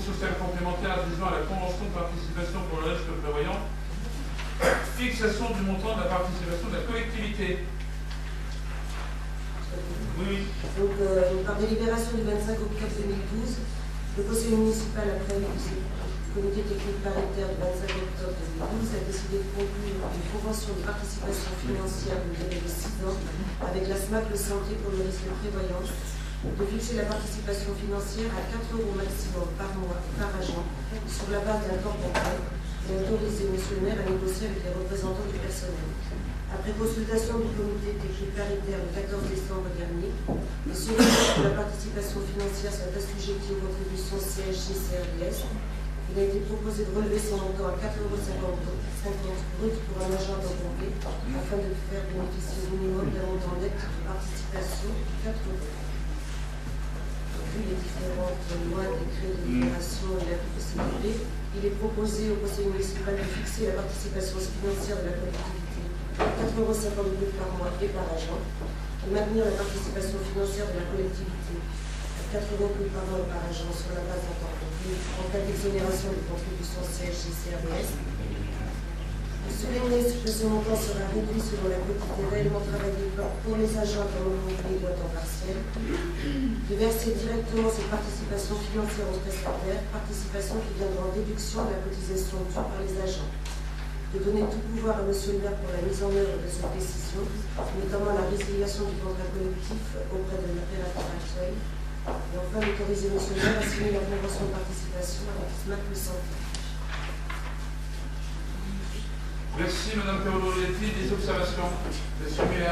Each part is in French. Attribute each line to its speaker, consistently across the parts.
Speaker 1: sociale complémentaire adhésion à la convention de participation pour le risque prévoyant, fixation du montant de la participation de la collectivité. Oui.
Speaker 2: Donc, par délibération du 25 octobre 2012, le conseil municipal, après avis du comité technique paritaire du 25 octobre 2012, a décidé de conclure une convention de participation financière d'une durée de 6 ans avec la SMAC Le Santé pour le risque de prévoyance, de fixer la participation financière à 4 € maximum par mois et par agent sur la base d'un temps complet et autoriser M. le maire à négocier avec les représentants du personnel. Après consultation du comité technique paritaire le 14 décembre dernier, et sur le fait que la participation financière soit assujettie aux contributions CSG-CRDS, il a été proposé de relever son montant à 4,50 € brut pour un agent temps complet, afin de faire bénéficier au minimum d'un montant net de participation de 4 €. Vu les différentes lois, décrets, délibérations et la possibilité, il est proposé au conseil municipal de fixer la participation financière de la collectivité à 4,50 € brut par mois et par agent, et maintenir la participation financière de la collectivité à 4 € brut par mois et par agent sur la base d'un temps complet en cas d'exonération des contributions CSG-CRDS. Souligner que ce montant sera réduit selon la quantité réellement travaillée pour les agents à temps complet ou à temps partiel, de verser directement cette participation financière aux prestataires, participation qui viendra en déduction de la cotisation due par les agents, de donner tout pouvoir à M. le maire pour la mise en œuvre de cette décision, notamment la résiliation du contrat collectif auprès de l'impérateur actuel, et enfin d'autoriser M. le maire à signer la convention de participation avec SMAC Le Santé.
Speaker 1: Merci Mme Perrodo-Letti. Des observations? Monsieur Muller.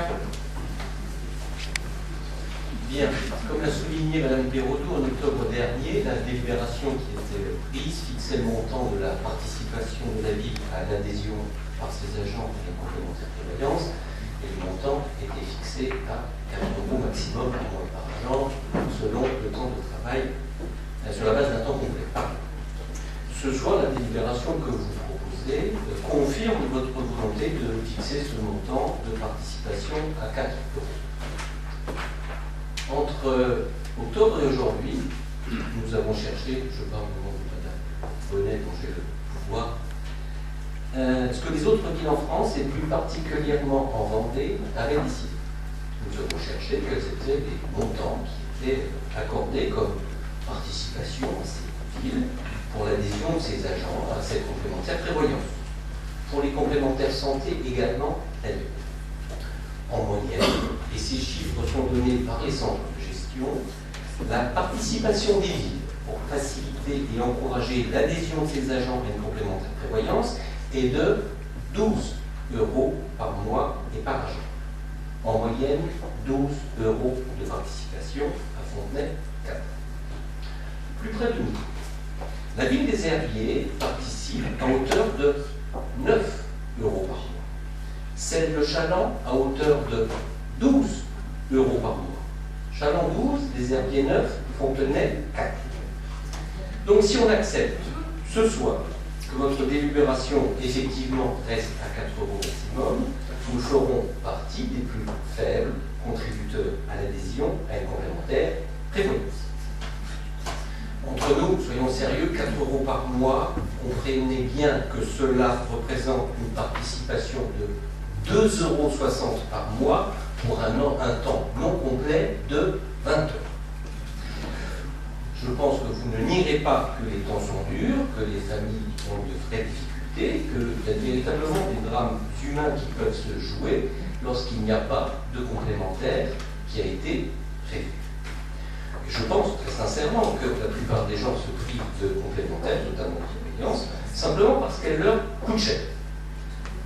Speaker 3: Bien, comme l'a souligné Mme Perrodo, en octobre dernier, la délibération qui était prise fixait le montant de la participation de la ville à l'adhésion par ses agents à la complémentaire prévoyance, et le montant était fixé à 4 € maximum par mois par agent, selon le temps de travail sur la base d'un temps complet. Ce soir, la délibération que vous proposez confirme votre volonté de fixer ce montant de participation à 4 €. Entre octobre et aujourd'hui, nous avons cherché, je parle au nom de Mme Bonnet dont j'ai le pouvoir, ce que les autres villes en France, et plus particulièrement en Vendée, avaient décidé. Nous avons cherché quels étaient les montants qui étaient accordés comme participation à ces villes pour l'adhésion de ces agents à cette complémentaire prévoyance. Pour les complémentaires santé également, elles. En moyenne, et ces chiffres sont donnés par les centres de gestion, la participation des villes pour faciliter et encourager l'adhésion de ces agents à une complémentaire prévoyance est de 12 € par mois et par agent. En moyenne, 12 € de participation à Fontenay 4. Plus près de nous, la ville des Herbiers participe à hauteur de 9 € par mois. Celle de Chaland à hauteur de 12 € par mois. Chaland 12, des Herbiers 9, Fontenay 4. Donc si on accepte ce soir que votre délibération effectivement reste à 4 € maximum, nous ferons partie des plus faibles contributeurs à l'adhésion à une complémentaire prévoyance. Entre nous, soyons sérieux, 4 € par mois, comprenez bien que cela représente une participation de 2,60 € par mois pour un temps non complet de 20 heures. Je pense que vous ne nierez pas que les temps sont durs, que les familles ont de vraies difficultés, qu'il y a véritablement des drames humains qui peuvent se jouer lorsqu'il n'y a pas de complémentaire qui a été prévu. Et je pense très sincèrement que la plupart des gens se privent de complémentaires, notamment de prévoyance, simplement parce qu'elles leur coûtent cher.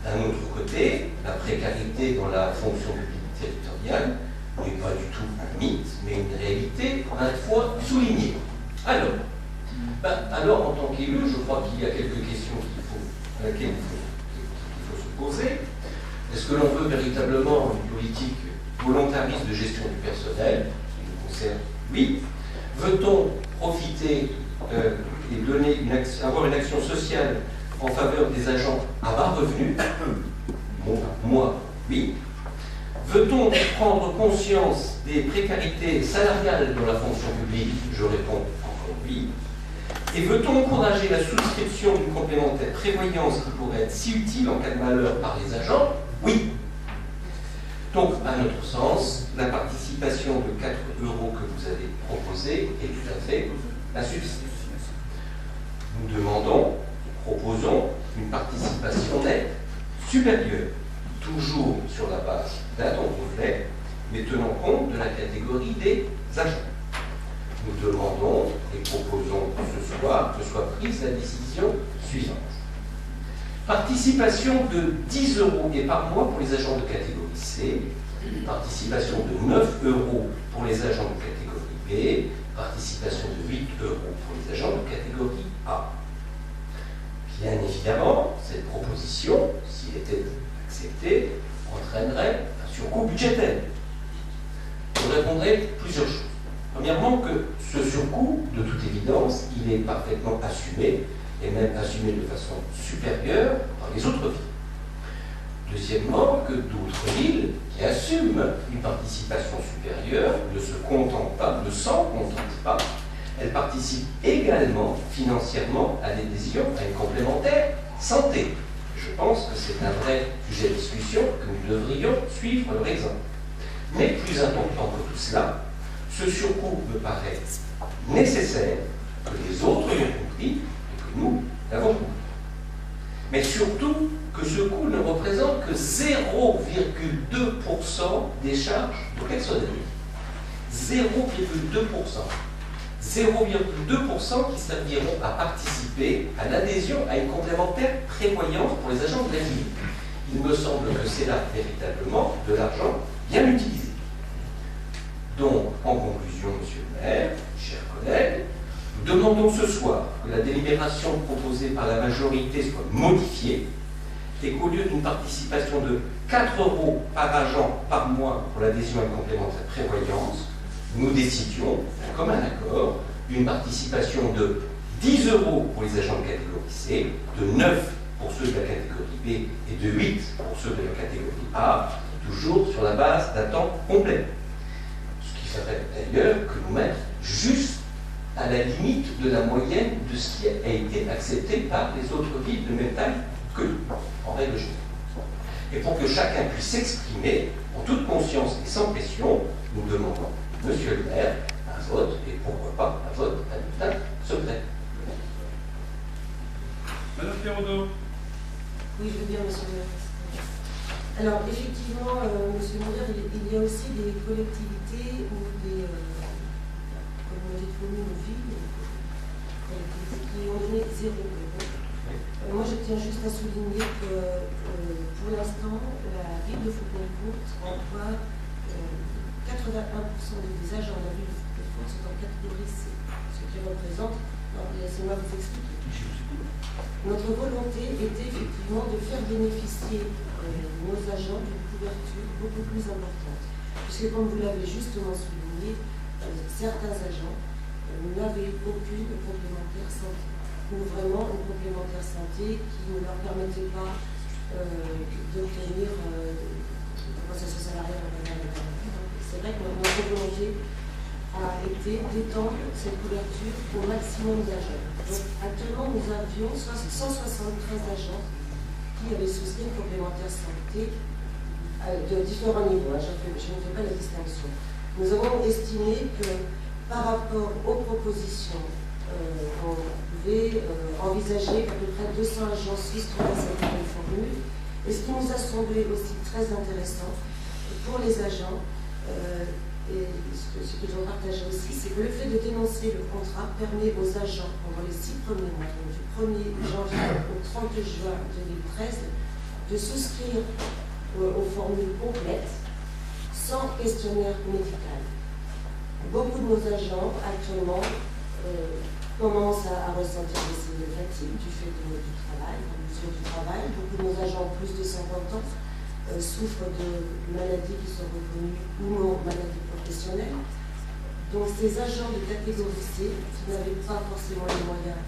Speaker 3: D'un autre côté, la précarité dans la fonction publique territoriale n'est pas du tout un mythe, mais une réalité maintes fois soulignée. Alors, en tant qu'élu, je crois qu'il y a quelques questions à laquelle il faut se poser. Est-ce que l'on veut véritablement une politique volontariste de gestion du personnel, qui nous concerne? Oui. Veut-on profiter et avoir une action sociale en faveur des agents à bas revenus? Moi, oui. Veut-on prendre conscience des précarités salariales dans la fonction publique? Je réponds encore oui. Et veut-on encourager la souscription d'une complémentaire prévoyance qui pourrait être si utile en cas de malheur par les agents? Oui. Donc, à notre sens, la participation de 4 € que vous avez proposée est tout à fait insuffisante. Nous demandons, proposons une participation nette supérieure, toujours sur la base d'un temps complet, mais tenant compte de la catégorie des agents. Nous demandons et proposons ce soir que soit prise la décision suivante. Participation de 10 € et par mois pour les agents de catégorie C, participation de 9 € pour les agents de catégorie B, participation de 8 € pour les agents de catégorie A. Bien évidemment, cette proposition, s'il était acceptée, entraînerait un surcoût budgétaire. Je répondrai plusieurs choses. Premièrement, que ce surcoût, de toute évidence, il est parfaitement assumé, et même assumé de façon supérieure par les autres villes. Deuxièmement, que d'autres villes qui assument une participation supérieure ne s'en contentent pas. Elles participent également financièrement à l'adhésion à une complémentaire santé. Je pense que c'est un vrai sujet de discussion, que nous devrions suivre leur exemple. Mais plus important que tout cela, ce surcoût me paraît nécessaire, que les autres l'ont compris et que nous l'avons compris. Mais surtout que ce coût ne représente que 0,2% des charges de personnel. 0,2%. 0,2% qui serviront à participer à l'adhésion à une complémentaire prévoyance pour les agents de la ville. Il me semble que c'est là véritablement de l'argent bien utilisé. Donc, en conclusion, Monsieur le maire, chers collègues, nous demandons ce soir que la délibération proposée par la majorité soit modifiée et qu'au lieu d'une participation de 4 € par agent par mois pour l'adhésion à une complémentaire prévoyance, nous décidions, comme un accord, une participation de 10 € pour les agents de catégorie C, de 9 pour ceux de la catégorie B et de 8 pour ceux de la catégorie A, toujours sur la base d'un temps complet. Ce qui ferait d'ailleurs que nous mettre juste à la limite de la moyenne de ce qui a été accepté par les autres villes de même taille que nous, en règle générale. Et pour que chacun puisse s'exprimer en toute conscience et sans pression, nous demandons, Monsieur le maire, un vote, et pourquoi pas un vote à bulletin secret.
Speaker 1: Madame Perraudot.
Speaker 2: Oui, je veux bien, Monsieur le maire. Alors, effectivement, Monsieur le maire, il y a aussi des collectivités ou des communautés de communes ou villes qui ont donné 0 €. Moi, je tiens juste à souligner que, pour l'instant, la ville de Fauconcourt emploie 81% des agents de la ville de Fauconcourt sont en catégorie C, ce qui représente, laissez-moi vous expliquer. Notre volonté était effectivement de faire bénéficier nos agents d'une couverture beaucoup plus importante. Puisque, comme vous l'avez justement souligné, certains agents n'avaient aucune complémentaire santé. Ou vraiment une complémentaire santé qui ne leur permettait pas d'obtenir une compensation salariale. C'est vrai que notre volonté a été d'étendre cette couverture au maximum d'agents. Donc actuellement, nous avions 173 agents qui avaient souscrit une complémentaire santé de différents niveaux. Je ne fais pas la distinction. Nous avons estimé que par rapport aux propositions, on pouvait envisager à peu près 200 agents souscrits à cette nouvelle formule. Et ce qui nous a semblé aussi très intéressant pour les agents, et ce que j'en partage aussi, c'est que le fait de dénoncer le contrat permet aux agents, pendant les 6 premiers mois, donc du 1er janvier au 30 juin 2013, de souscrire aux formules complètes sans questionnaire médical. Beaucoup de nos agents, actuellement, commencent à ressentir des signes de fatigue du fait du travail, du travail. Beaucoup de nos agents, plus de 50 ans, souffrent de maladies qui sont reconnues ou non maladies professionnelles. Donc ces agents de catégorie C, qui n'avaient pas forcément les moyens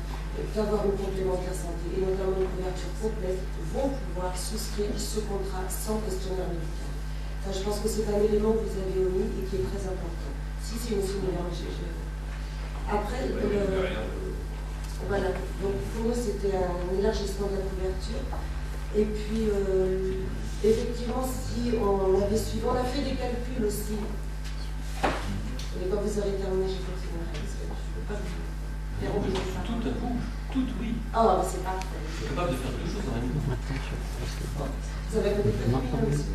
Speaker 2: d'avoir une complémentaire santé, et notamment une couverture complète, vont pouvoir souscrire ce contrat sans questionnaire médical. Enfin, je pense que c'est un élément que vous avez omis et qui est très important. Si, monsieur le maire, après, l'élargissement de la couverture. Et puis, effectivement, si on avait suivi, on a fait des calculs aussi. Et quand vous avez terminé, j'ai continué. Je ne peux pas vous faire oublier ça.
Speaker 3: Tout à coup, tout oui.
Speaker 2: Ah, c'est parfait.
Speaker 3: Je suis capable de faire deux choses en même temps.
Speaker 2: Vous avez peut-être terminé aussi.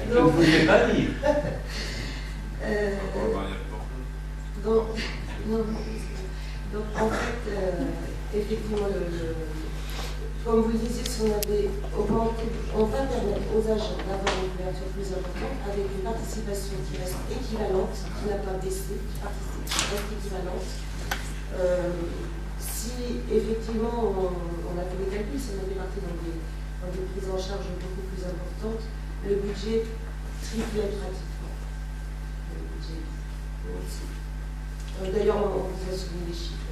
Speaker 3: Je ne voulais pas lire.
Speaker 2: Donc, en fait, effectivement, comme vous le disiez, si on va permettre aux agents d'avoir une couverture plus importante avec une participation qui reste équivalente, qui n'a pas baissé, qui reste équivalente. Si effectivement on a fait des calculs, si on avait parti dans des prises en charge beaucoup plus importantes, le budget triplait pratiquement. Le budget aussi. D'ailleurs, on vous a souligné les chiffres.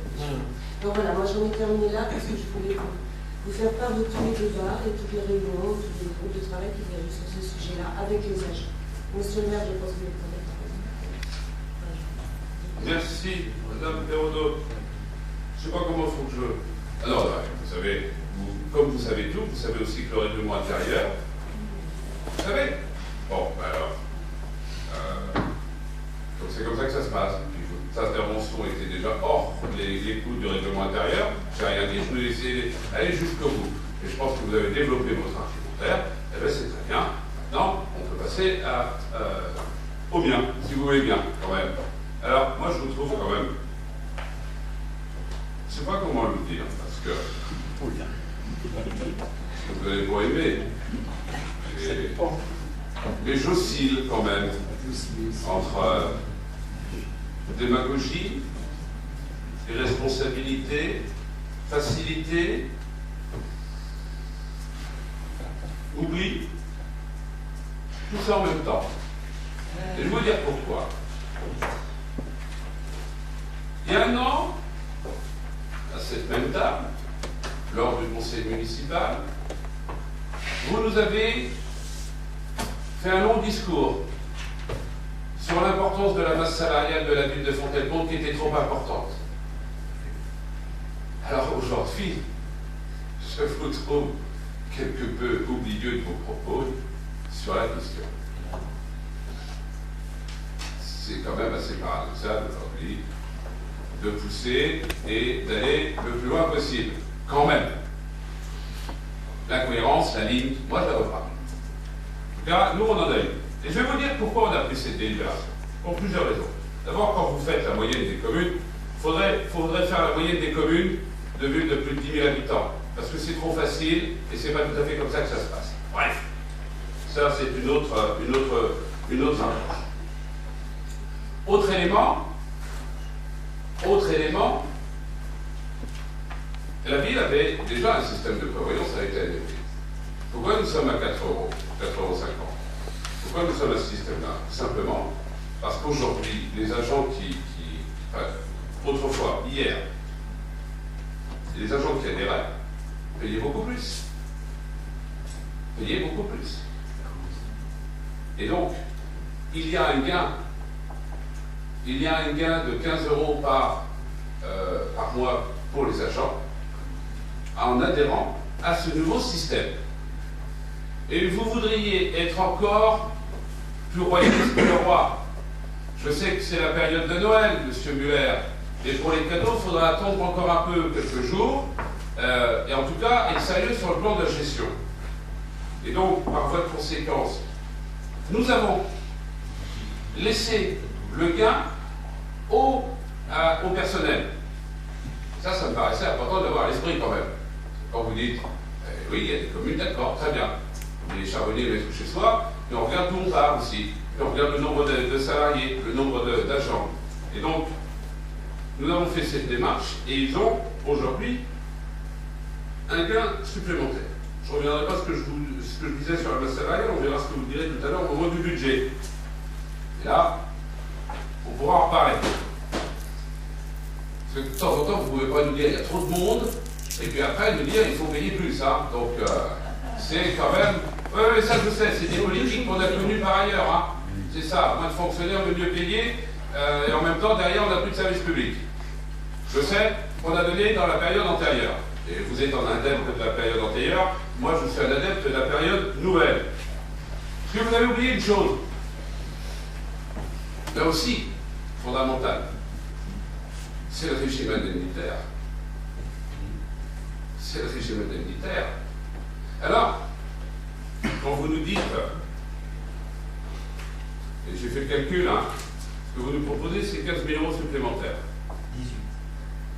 Speaker 2: Donc voilà, moi j'en ai terminé là parce que je voulais vous faire part de tous les débats et toutes les réunions, tous les groupes de travail qu'il y a eu sur ce sujet-là avec les agents. Monsieur le maire, je pense que vous pouvez parler.
Speaker 1: Merci, Madame Théodore. Je ne sais pas comment il faut que je... Alors, vous savez, comme vous savez tout, vous savez aussi que le règlement intérieur, vous savez. Bon, ben alors, donc c'est comme ça que ça se passe. Cette intervention était déjà hors les coûts du règlement intérieur. Je n'ai rien dit, je me laissais aller jusqu'au bout. Et je pense que vous avez développé votre argumentaire. Eh bien, c'est très bien. Maintenant, on peut passer au bien, si vous voulez bien, quand même. Alors, moi, je vous trouve quand même... Je ne sais pas comment le dire, parce que vous allez pas aimer. Mais j'oscille quand même entre démagogie, irresponsabilité, facilité, oubli, tout ça en même temps. Et je vais vous dire pourquoi. Il y a un an, à cette même table, lors du conseil municipal, vous nous avez fait un long discours sur l'importance de la masse salariale de la ville de Fontaine-Comte qui était trop importante. Alors aujourd'hui, je vous trouve quelque peu oublieux de vos propos sur la question. C'est quand même assez paradoxal aujourd'hui de pousser et d'aller le plus loin possible. Quand même. L'incohérence, la ligne, moi je la reprends. En tout cas, nous on en a eu. Et je vais vous dire pourquoi on a pris cette délibération. Pour plusieurs raisons. D'abord, quand vous faites la moyenne des communes, il faudrait faire la moyenne des communes de villes de plus de 10 000 habitants. Parce que c'est trop facile et c'est pas tout à fait comme ça que ça se passe. Bref. Ça, c'est une autre approche. Autre élément, la ville avait déjà un système de prévoyance avec la NFP. Pourquoi nous sommes à 4 €, 4,50 €? Pourquoi nous sommes à ce système-là? Simplement parce qu'aujourd'hui, les agents autrefois, hier, les agents qui adhéraient payaient beaucoup plus. Et donc, il y a un gain de 15 € par mois pour les agents en adhérant à ce nouveau système. Et vous voudriez être encore plus royaliste que le roi. Je sais que c'est la période de Noël, Monsieur Muller, et pour les cadeaux, il faudra attendre encore un peu, quelques jours, et en tout cas, être sérieux sur le plan de la gestion. Et donc, par voie de conséquence, nous avons laissé le gain au personnel. Ça me paraissait important d'avoir à l'esprit quand même. Quand vous dites, oui, il y a des communes, d'accord, très bien. Les charbonniers mettent chez soi, mais on regarde d'où on part aussi. Puis on regarde le nombre de salariés, le nombre d'agents. Et donc, nous avons fait cette démarche et ils ont aujourd'hui un gain supplémentaire. Je ne reviendrai pas à ce que je disais sur la masse salariale, on verra ce que vous direz tout à l'heure au moment du budget. Et là, on pourra en reparler. Parce que de temps en temps, vous ne pouvez pas nous dire il y a trop de monde, et puis après nous dire il faut payer plus. Hein. Donc, c'est quand même... Oui, mais ça je sais, c'est des politiques qu'on a connues par ailleurs. Hein. C'est ça, moins de fonctionnaires, de mieux payés, et en même temps, derrière, on n'a plus de service public. Je sais qu'on a donné dans la période antérieure. Et vous êtes un adepte de la période antérieure, moi je suis un adepte de la période nouvelle. Parce que vous avez oublié une chose, là aussi, fondamentale, c'est le régime indemnitaire. C'est le régime indemnitaire. Alors, quand vous nous dites, et j'ai fait le calcul, hein, ce que vous nous proposez, c'est 15 000 euros supplémentaires.
Speaker 3: 18.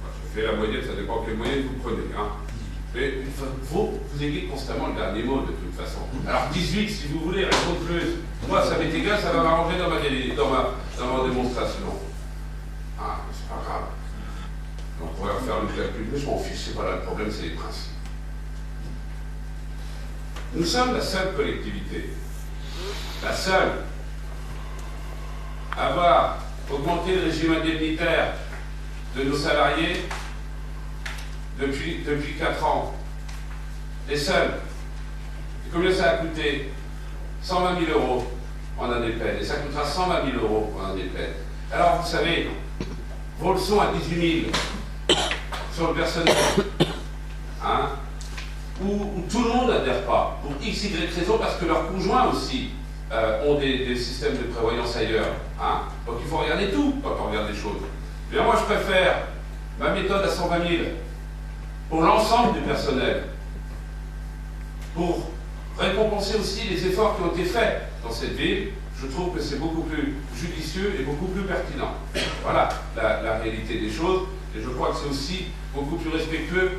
Speaker 1: Je fais la moyenne, ça dépend quelle moyenne vous prenez. Hein. Mais il faut que vous ayez constamment le dernier mot de toute façon. Alors 18, si vous voulez, répondre plus. Moi, ça m'est égal, ça va m'arranger dans ma démonstration. Ah, c'est pas grave. On pourrait refaire le calcul, mais je m'en fiche, c'est pas là le problème, c'est les principes. Nous sommes la seule collectivité, la seule, à avoir augmenté le régime indemnitaire de nos salariés depuis 4 ans. Les seuls. Et combien ça a coûté? 120 000 euros en année pleine. Et ça coûtera 120 000 euros en année pleine. Alors, vous savez, vos leçons à 18 000 sur le personnel, hein, où tout le monde n'adhère pas, pour x, y raison, parce que leurs conjoints aussi ont des systèmes de prévoyance ailleurs. Hein. Donc il faut regarder tout quand on regarde les choses. Mais moi, je préfère ma méthode à 120 000 pour l'ensemble du personnel, pour récompenser aussi les efforts qui ont été faits dans cette ville. Je trouve que c'est beaucoup plus judicieux et beaucoup plus pertinent. Voilà la réalité des choses. Et je crois que c'est aussi beaucoup plus respectueux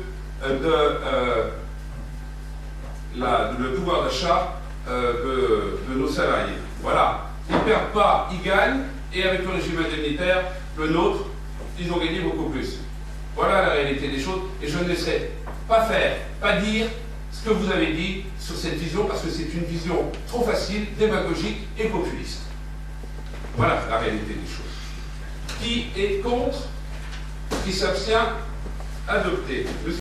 Speaker 1: le pouvoir d'achat de nos salariés. Voilà. Ils ne perdent pas, ils gagnent, et avec le régime indemnitaire, le nôtre, ils ont gagné beaucoup plus. Voilà la réalité des choses, et je ne laisserai pas faire, pas dire ce que vous avez dit sur cette vision, parce que c'est une vision trop facile, démagogique et populiste. Voilà la réalité des choses. Qui est contre, qui s'abstient, adopté.